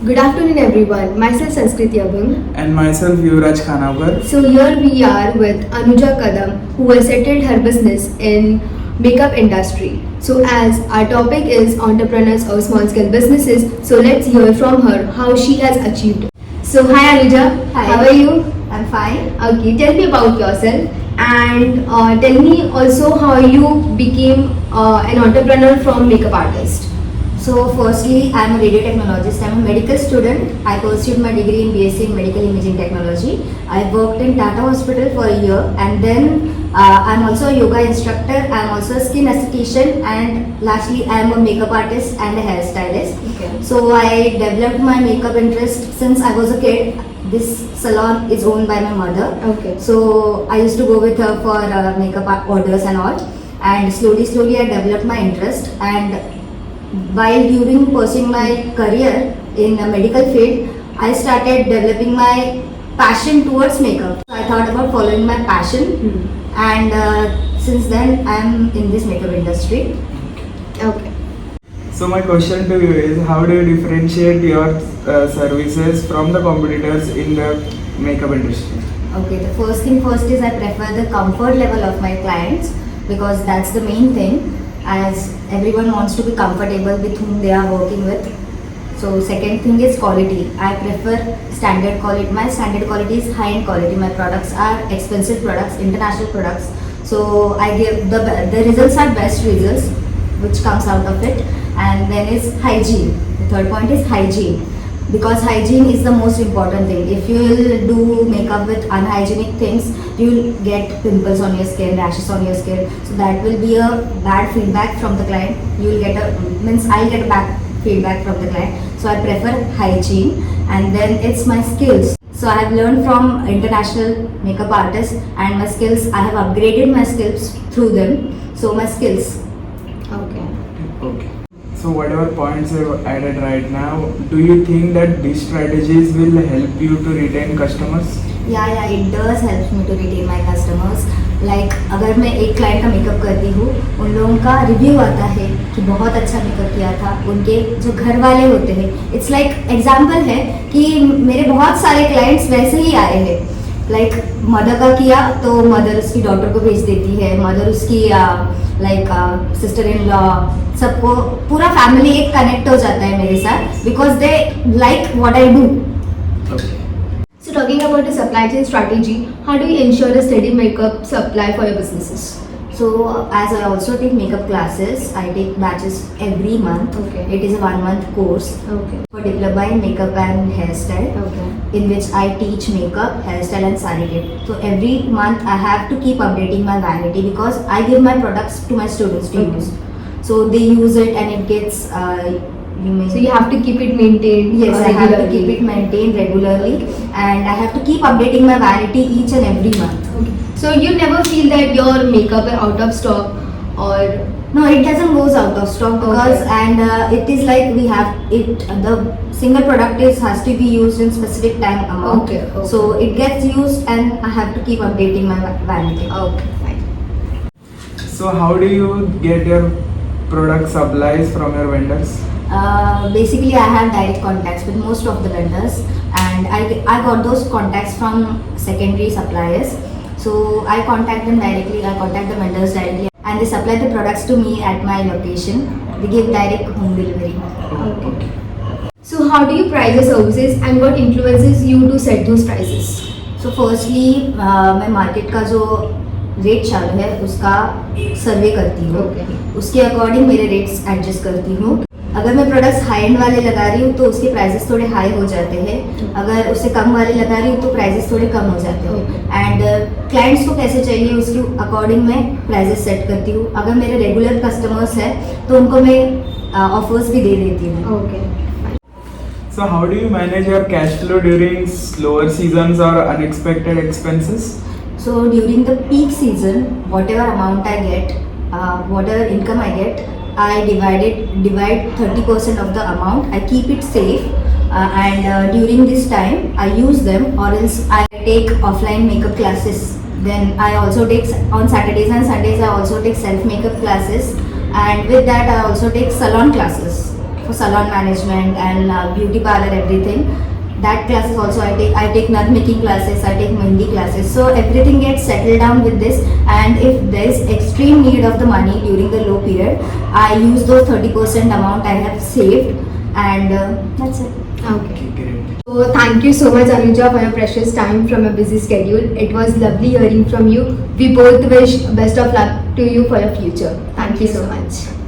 Good afternoon everyone, myself Sanskriti Abhang. And myself Yuvraj Khanawar. So here we are with Anuja Kadam who has settled her business in makeup industry. So as our topic is entrepreneurs or small scale businesses, so let's hear from her how she has achieved. So hi Anuja, Hi. how are you? I'm fine. Okay, tell me about yourself and tell me also how you became an entrepreneur from makeup artist. So, firstly, I'm a radio technologist. I'm a medical student. I pursued my degree in BSc in Medical Imaging Technology. I worked in Tata Hospital for a year, and then I'm also a yoga instructor. I'm also a skin esthetician, and lastly, I'm a makeup artist and a hairstylist. Okay. So, I developed my makeup interest since I was a kid. This salon is owned by my mother. Okay. So, I used to go with her for makeup orders and all. And slowly, I developed my interest. And while during pursuing my career in a medical field, I started developing my passion towards makeup. So I thought about following my passion, and since then I'm in this makeup industry. Okay. So my question to you is, how do you differentiate your services from the competitors in the makeup industry? Okay, the first thing first is I prefer the comfort level of my clients because that's the main thing, as everyone wants to be comfortable with whom they are working with. So second thing is quality. I prefer standard quality. My standard quality is high-end quality. My products are expensive products, international products. So I give the results are best results, which comes out of it. And then is hygiene. The third point is hygiene. Because hygiene is the most important thing. If you will do makeup with unhygienic things, you will get pimples on your skin, rashes on your skin. So that will be a bad feedback from the client. You will get I'll get a bad feedback from the client. So I prefer hygiene, and then it's my skills. So I have learned from international makeup artists, and my skills, I have upgraded my skills through them. So my skills. Okay. Okay. So whatever points you've added right now, do you think that these strategies will help you to retain customers? या it does help me to retain my customers. Like अगर मैं एक client का makeup करती हूँ, उन लोगों का रिव्यू आता है कि बहुत अच्छा मेकअप किया था. उनके जो घर वाले होते हैं, इट्स लाइक एग्जाम्पल है कि मेरे बहुत सारे क्लाइंट्स वैसे ही आए हैं. लाइक मदर का किया तो मदर उसकी डॉटर को भेज देती है, मदर उसकी लाइक सिस्टर इन लॉ, सबको पूरा फैमिली एक कनेक्ट हो जाता है मेरे साथ because they like what I do. Okay. So talking about the supply chain strategy, how do you ensure a steady makeup supply for your businesses? So as I also take makeup classes, I take batches every month. Okay. It is a 1-month course Okay. for diploma in makeup and hairstyle, Okay. in which I teach makeup, hairstyle and saree tip. So every month I have to keep updating my vanity because I give my products to my students to Okay. use. So they use it and it gets So you have to keep it maintained. yes, I have to regularly. keep it maintained regularly, and I have to keep updating my vanity each and every month. Okay. So you never feel that your makeup is out of stock or No, it doesn't goes out of stock because Okay. and it is like we have it. The single product has to be used in specific time amount. Okay, okay. So it gets used and I have to keep updating my vanity. okay, fine. So how do you get your product supplies from your vendors? Basically, I have direct contacts with most of the vendors, and I got those contacts from secondary suppliers. So I contact them directly. I contact the vendors directly, and they supply the products to me at my location. They give direct home delivery. Okay. So how do you price your services and what influences you to set those prices? So firstly, मैं market का जो rate चालू है उसका सर्वे करती हूँ. Okay. उसके according मेरे रेट्स एडजस्ट करती हूँ. अगर मैं प्रोडक्ट्स हाई एंड वाले लगा रही हूँ तो उसके प्राइसेस थोड़े हाई हो जाते हैं. अगर उससे कम वाले लगा रही हूँ तो प्राइसेस थोड़े कम हो जाते हैं. एंड क्लाइंट्स को कैसे चाहिए उसके अकॉर्डिंग मैं प्राइसेस सेट करती हूँ. अगर मेरे रेगुलर कस्टमर्स हैं तो उनको मैं ऑफर्स भी दे देती हूँ. Okay. So how do you manage your cash flow during slower seasons or unexpected expenses? So during the peak season, whatever amount I get, whatever income I get, I divide 30% of the amount. I keep it safe, and during this time I use them, or else I take offline makeup classes. Then I also take on Saturdays and Sundays I also take self makeup classes, and with that I also take salon classes. for salon management and beauty parlor, everything. That classes also I take nut making classes, I take mehndi classes. So everything gets settled down with this, and if there is extreme need of the money during the low period, I use those 30% amount I have saved, and that's it. Okay. Great. So thank you so much, Anuja, for your precious time from a busy schedule. It was lovely hearing from you. We both wish best of luck to you for your future. Thank you so much.